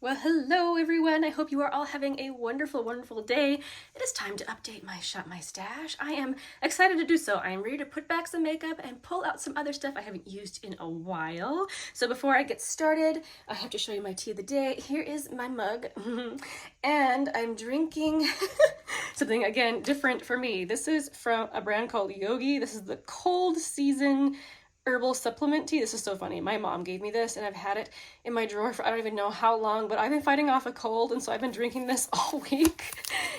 Well, hello everyone. I hope you are all having a wonderful, wonderful day. It is time to update my Shop My Stash. I am excited to do so. I am ready to put back some makeup and pull out some other stuff I haven't used in a while. So before I get started, I have to show you my tea of the day. Here is my mug. And I'm drinking something, again, different for me. This is from a brand called Yogi. This is the cold season herbal supplement tea. This is so funny. My mom gave me this and I've had it in my drawer for I don't even know how long, but I've been fighting off a cold and so I've been drinking this all week.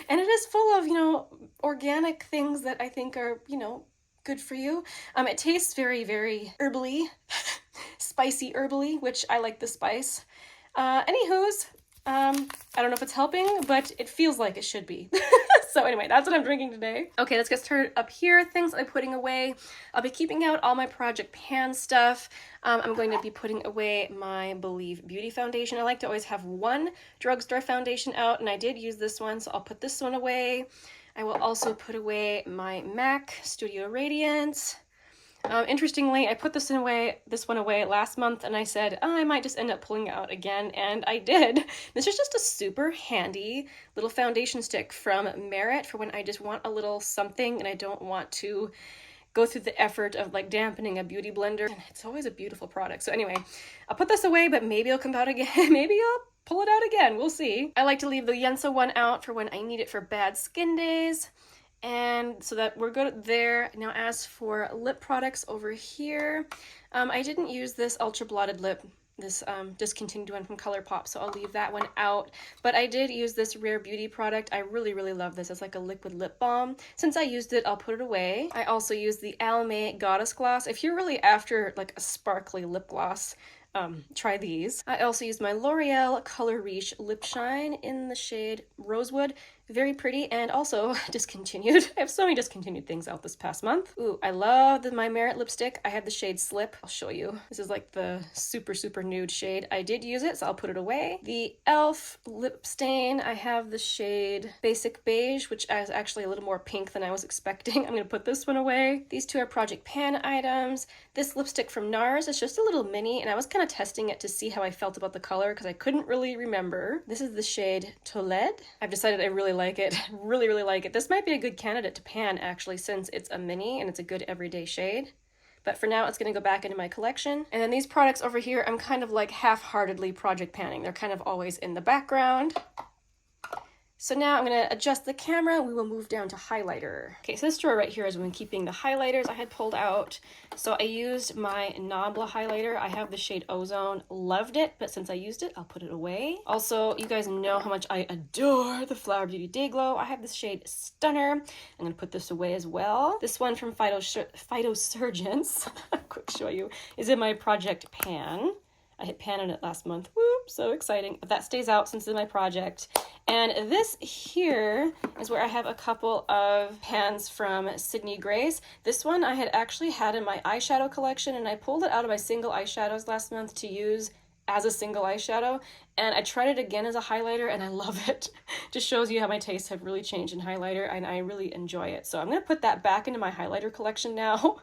And it is full of, organic things that I think are, good for you. It tastes very, very herbally, spicy herbally, which I like the spice. Anywho's, I don't know if it's helping, but it feels like it should be. So anyway, that's what I'm drinking today. Okay, let's get started up here. Things I'm putting away. I'll be keeping out all my Project Pan stuff. I'm going to be putting away my Believe Beauty foundation. I like to always have one drugstore foundation out, and I did use this one, so I'll put this one away. I will also put away my MAC Studio Radiance. Interestingly, I put this one away last month, and I said, oh, I might just end up pulling it out again, and I did. This is just a super handy little foundation stick from Merit for when I just want a little something and I don't want to go through the effort of like dampening a beauty blender. And it's always a beautiful product. So anyway, I'll put this away, but maybe it'll come out again. Maybe I'll pull it out again. We'll see. I like to leave the Yensa one out for when I need it for bad skin days. And so that we're good there. Now as for lip products over here, I didn't use this Ultra Blotted Lip, this discontinued one from ColourPop, so I'll leave that one out. But I did use this Rare Beauty product. I really, really love this. It's like a liquid lip balm. Since I used it, I'll put it away. I also used the Almay Goddess Gloss. If you're really after like a sparkly lip gloss, try these. I also used my L'Oreal Color Riche Lip Shine in the shade Rosewood. Very pretty and also discontinued. I have so many discontinued things out this past month. Ooh, I love my Merit lipstick. I have the shade Slip. I'll show you. This is like the super, super nude shade. I did use it, so I'll put it away. The e.l.f. lip stain, I have the shade Basic Beige, which is actually a little more pink than I was expecting. I'm gonna put this one away. These two are Project Pan items. This lipstick from NARS is just a little mini, and I was kind of testing it to see how I felt about the color because I couldn't really remember. This is the shade Toled. I've decided I really like it. Really, really like it. This might be a good candidate to pan actually, since it's a mini and it's a good everyday shade. But for now, it's going to go back into my collection. And then these products over here, I'm kind of like half-heartedly project panning. They're kind of always in the background. So now I'm going to adjust the camera. We will move down to highlighter. Okay, so this drawer right here is when keeping the highlighters I had pulled out. So I used my Nabla highlighter. I have the shade Ozone. Loved it, but since I used it, I'll put it away. Also, you guys know how much I adore the Flower Beauty Day Glow. I have this shade Stunner. I'm going to put this away as well. This one from Phytosurgence, quick show you, is in my Project Pan. I hit pan on it last month. Whoop, so exciting. But that stays out since it's my project. And this here is where I have a couple of pans from Sydney Grace. This one I had actually had in my eyeshadow collection, and I pulled it out of my single eyeshadows last month to use as a single eyeshadow, and I tried it again as a highlighter and I love it. Just shows you how my tastes have really changed in highlighter, and I really enjoy it. So I'm going to put that back into my highlighter collection now.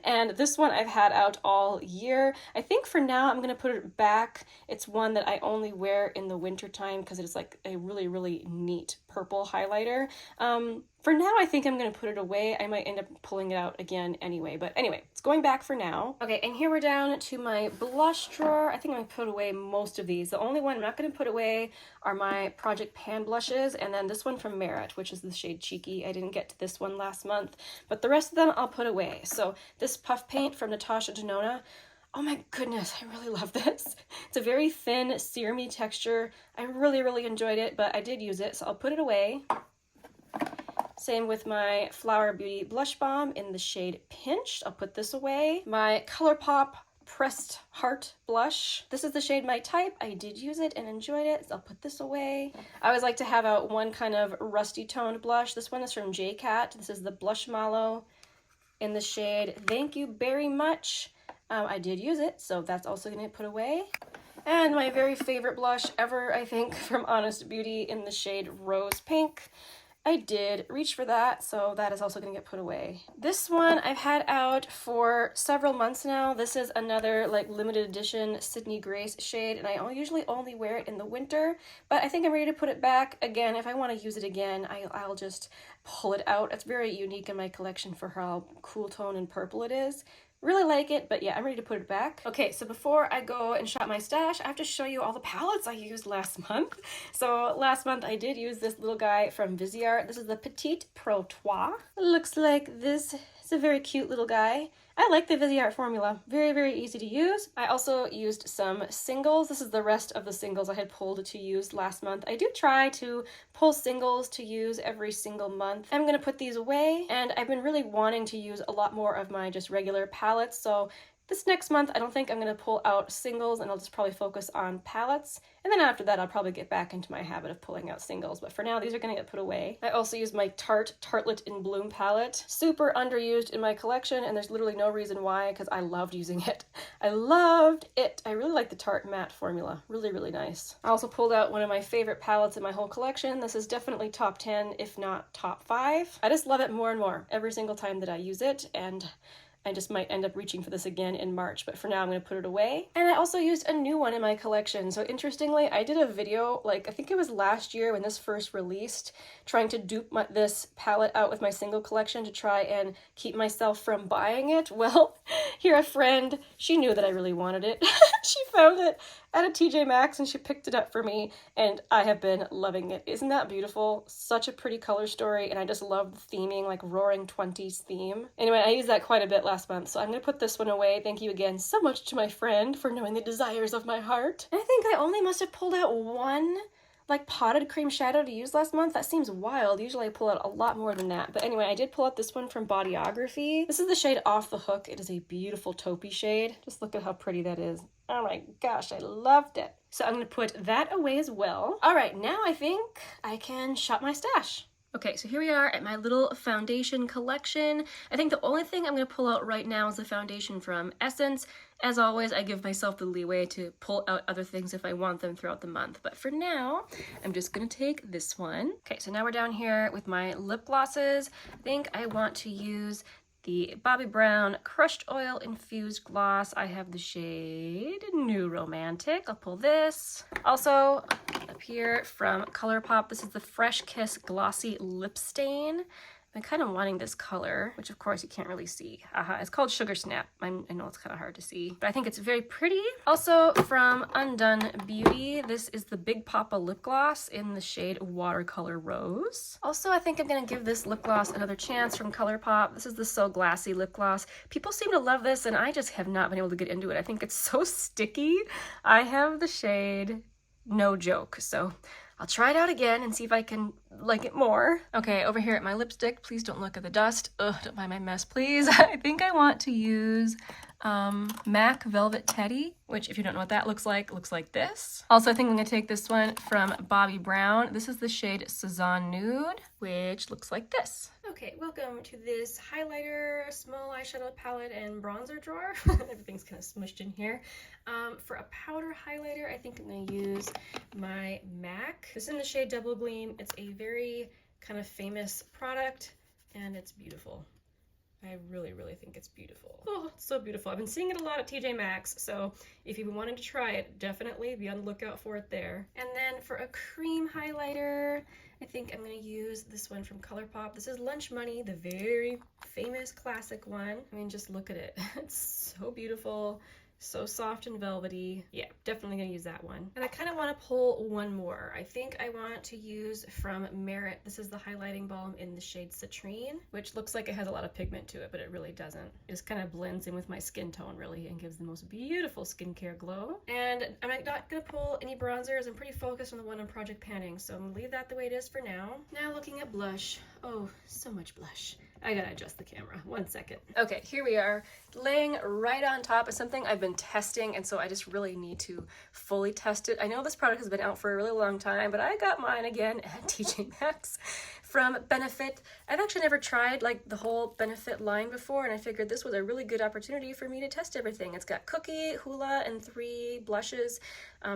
And this one I've had out all year. I think for now I'm going to put it back. It's one that I only wear in the winter time because it's like a really, really neat purple highlighter. For now, I think I'm going to put it away. I might end up pulling it out again anyway. But anyway, it's going back for now. Okay, and here we're down to my blush drawer. I think I'm going to put away most of these. The only one I'm not going to put away are my Project Pan blushes, and then this one from Merit, which is the shade Cheeky. I didn't get to this one last month, but the rest of them I'll put away. So this puff paint from Natasha Denona. Oh my goodness, I really love this. It's a very thin, serumy texture. I really, really enjoyed it, but I did use it, so I'll put it away. Same with my Flower Beauty Blush Balm in the shade Pinched. I'll put this away. My ColourPop Pressed Heart Blush. This is the shade My Type. I did use it and enjoyed it, so I'll put this away. I always like to have out one kind of rusty toned blush. This one is from JCat. This is the Blush Mallow in the shade Thank You Very Much. I did use it, so that's also going to put away. And my very favorite blush ever, I think, from Honest Beauty in the shade Rose Pink. I did reach for that, so that is also going to get put away. This one I've had out for several months now. This is another like limited edition Sydney Grace shade, and I usually only wear it in the winter, but I think I'm ready to put it back. Again, if I want to use it again, I'll just pull it out. It's very unique in my collection for how cool tone and purple it is. Really like it, but yeah, I'm ready to put it back. Okay, so before I go and shop my stash, I have to show you all the palettes I used last month. So last month I did use this little guy from Viseart. This is the Petite Pro Trois. It looks like this. It's a very cute little guy. I like the Viseart formula. Very, very easy to use. I also used some singles. This is the rest of the singles I had pulled to use last month. I do try to pull singles to use every single month. I'm gonna put these away, and I've been really wanting to use a lot more of my just regular palettes, so this next month, I don't think I'm going to pull out singles, and I'll just probably focus on palettes. And then after that, I'll probably get back into my habit of pulling out singles. But for now, these are going to get put away. I also use my Tarte Tartlet in Bloom palette. Super underused in my collection, and there's literally no reason why, because I loved using it. I loved it. I really like the Tarte matte formula. Really, really nice. I also pulled out one of my favorite palettes in my whole collection. This is definitely top 10, if not top 5. I just love it more and more every single time that I use it, and I just might end up reaching for this again in March, but for now I'm going to put it away. And I also used a new one in my collection. So interestingly, I did a video, like I think it was last year when this first released, trying to dupe this palette out with my single collection to try and keep myself from buying it. Well, here a friend, she knew that I really wanted it. She found it at a TJ Maxx and she picked it up for me, and I have been loving it. Isn't that beautiful? Such a pretty color story, and I just love the theming, like Roaring 20s theme. Anyway, I used that quite a bit last month, so I'm gonna put this one away. Thank you again so much to my friend for knowing the desires of my heart. And I think I only must have pulled out one like potted cream shadow to use last month. That seems wild. Usually I pull out a lot more than that. But anyway, I did pull out this one from Bodyography. This is the shade Off the Hook. It is a beautiful taupey shade. Just look at how pretty that is. Oh my gosh, I loved it. So I'm gonna put that away as well. All right, now I think I can shop my stash. Okay, so here we are at my little foundation collection. I think the only thing I'm going to pull out right now is the foundation from Essence. As always, I give myself the leeway to pull out other things if I want them throughout the month. But for now, I'm just going to take this one. Okay, so now we're down here with my lip glosses. I think I want to use the Bobbi Brown Crushed Oil Infused Gloss. I have the shade New Romantic. I'll pull this. Also, up here from ColourPop, this is the Fresh Kiss Glossy Lip Stain. I'm kind of wanting this color, which of course you can't really see. It's called Sugar Snap. I know it's kind of hard to see, but I think it's very pretty. Also from Undone Beauty, this is the Big Papa Lip Gloss in the shade Watercolor Rose. Also, I think I'm going to give this lip gloss another chance from ColourPop. This is the So Glassy lip gloss. People seem to love this, and I just have not been able to get into it. I think it's so sticky. I have the shade No Joke, so I'll try it out again and see if I can like it more. Okay, over here at my lipstick, please don't look at the dust. Ugh, don't mind my mess, please. I think I want to use MAC Velvet Teddy, which if you don't know what that looks like this. Also, I think I'm gonna take this one from Bobbi Brown. This is the shade Cezanne Nude, which looks like this. Okay, welcome to this highlighter, small eyeshadow palette, and bronzer drawer. Everything's kind of smushed in here. For a powder highlighter, I think I'm going to use my MAC. This is in the shade Double Gleam. It's a very kind of famous product, and it's beautiful. I really, really think it's beautiful. Oh, it's so beautiful. I've been seeing it a lot at TJ Maxx, so if you've been wanting to try it, definitely be on the lookout for it there. And then for a cream highlighter, I think I'm going to use this one from ColourPop. This is Lunch Money, the very famous classic one. I mean, just look at it. It's so beautiful. So soft and velvety. Yeah, definitely gonna use that one. And I kind of want to pull one more. I think I want to use from Merit. This is the highlighting balm in the shade Citrine, which looks like it has a lot of pigment to it, but it really doesn't. It just kind of blends in with my skin tone really and gives the most beautiful skincare glow. And I'm not gonna pull any bronzers. I'm pretty focused on the one on Project Panning, so I'm gonna leave that the way it is for now. Now looking at blush. Oh, so much blush. I gotta adjust the camera. 1 second. Okay, here we are, laying right on top of something I've been testing, and so I just really need to fully test it. I know this product has been out for a really long time, but I got mine again at TJ Maxx from Benefit. I've actually never tried like the whole Benefit line before, and I figured this was a really good opportunity for me to test everything. It's got Cookie, Hula, and 3 blushes.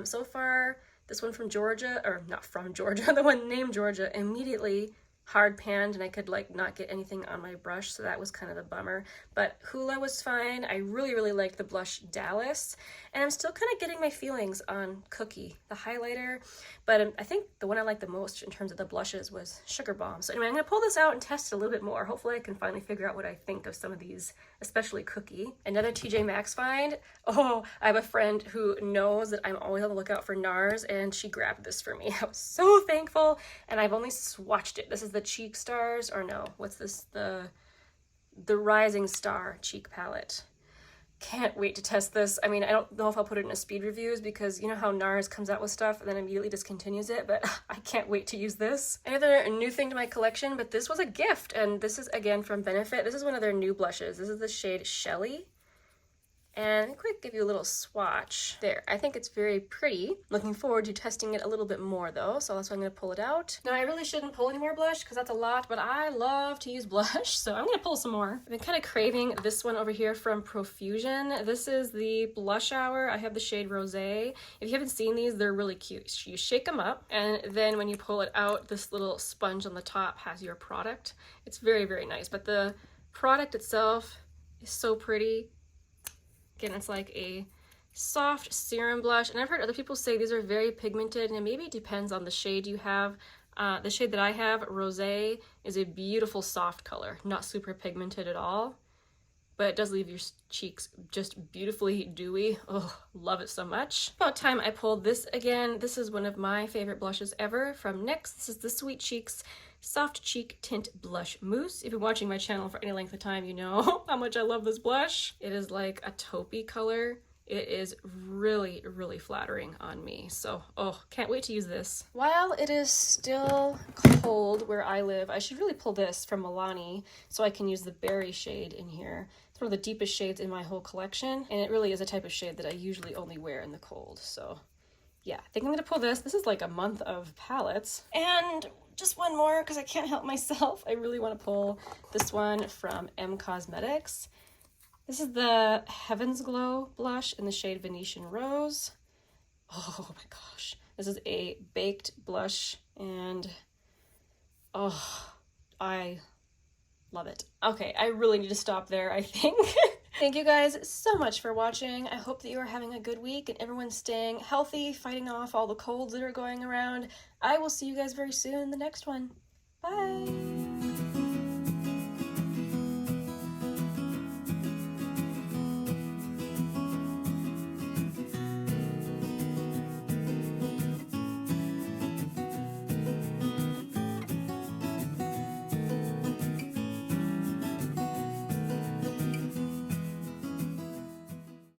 So far, this one from Georgia, or not from Georgia, the one named Georgia, immediately hard panned and I could like not get anything on my brush, so that was kind of the bummer. But Hoola was fine. I really liked the blush Dallas, and I'm still kind of getting my feelings on Cookie, the highlighter, but I think the one I liked the most in terms of the blushes was Sugar Bomb. So anyway, I'm gonna pull this out and test it a little bit more. Hopefully I can finally figure out what I think of some of these, especially Cookie. Another TJ Maxx find. Oh, I have a friend who knows that I'm always on the lookout for NARS, and she grabbed this for me. I was so thankful, and I've only swatched it. This is the Cheek Stars, or no, what's this? The Rising Star Cheek Palette. Can't wait to test this. I mean, I don't know if I'll put it in a speed reviews because you know how NARS comes out with stuff and then immediately discontinues it, but I can't wait to use this. Another new thing to my collection, but this was a gift, and this is again from Benefit. This is one of their new blushes. This is the shade Shelly. And quick, give you a little swatch. There, I think it's very pretty. Looking forward to testing it a little bit more though, so that's why I'm gonna pull it out. Now I really shouldn't pull any more blush because that's a lot, but I love to use blush, so I'm gonna pull some more. I've been kind of craving this one over here from Profusion. This is the Blush Hour. I have the shade Rosé. If you haven't seen these, they're really cute. You shake them up, and then when you pull it out, this little sponge on the top has your product. It's very nice, but the product itself is so pretty. Again, it's like a soft serum blush, and I've heard other people say these are very pigmented, and maybe it depends on the shade you have. The shade that I have, Rosé, is a beautiful soft color, not super pigmented at all, but it does leave your cheeks just beautifully dewy. Oh, love it so much. About time I pulled this again. This is one of my favorite blushes ever from NYX. This is the Sweet Cheeks Soft Cheek Tint Blush Mousse. If you've been watching my channel for any length of time, you know how much I love this blush. It is like a taupey color. It is really flattering on me. So, oh, can't wait to use this. While it is still cold where I live, I should really pull this from Milani so I can use the berry shade in here. It's one of the deepest shades in my whole collection, and it really is a type of shade that I usually only wear in the cold. So yeah, I think I'm gonna pull this. This is like a month of palettes. And just one more because I can't help myself. I really want to pull this one from M Cosmetics. This is the Heaven's Glow blush in the shade Venetian Rose. Oh my gosh. This is a baked blush, and oh, I love it. Okay, I really need to stop there, I think. Thank you guys so much for watching. I hope that you are having a good week and everyone's staying healthy, fighting off all the colds that are going around. I will see you guys very soon in the next one. Bye!